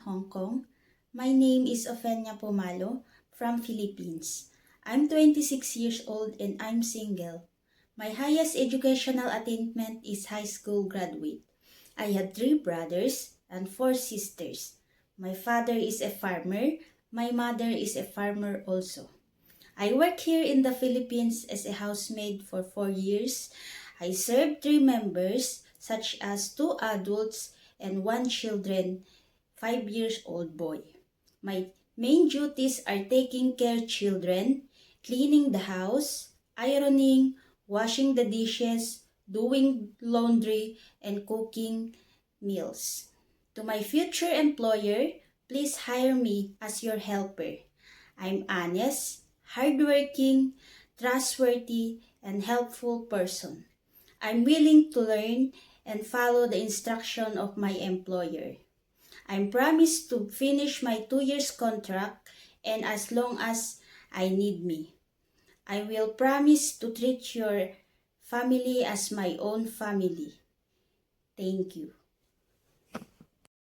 Hong Kong. My name is Ophenia Pomalo from Philippines. I'm 26 years old and I'm single. My highest educational attainment is high school graduate. I had 3 brothers and 4 sisters. My father is a farmer. My mother is a farmer also. I work here in the Philippines as a housemaid for 4 years. I serve 3 members such as 2 adults and 1 children, 5 years old boy. My main duties are taking care children, cleaning the house, ironing, washing the dishes, doing laundry, and cooking meals. To my future employer, please hire me as your helper. I'm honest, hardworking, trustworthy, and helpful person. I'm willing to learn and follow the instruction of my employer. I'm promised to finish my 2 years contract and as long as I need me. I will promise to treat your family as my own family. Thank you.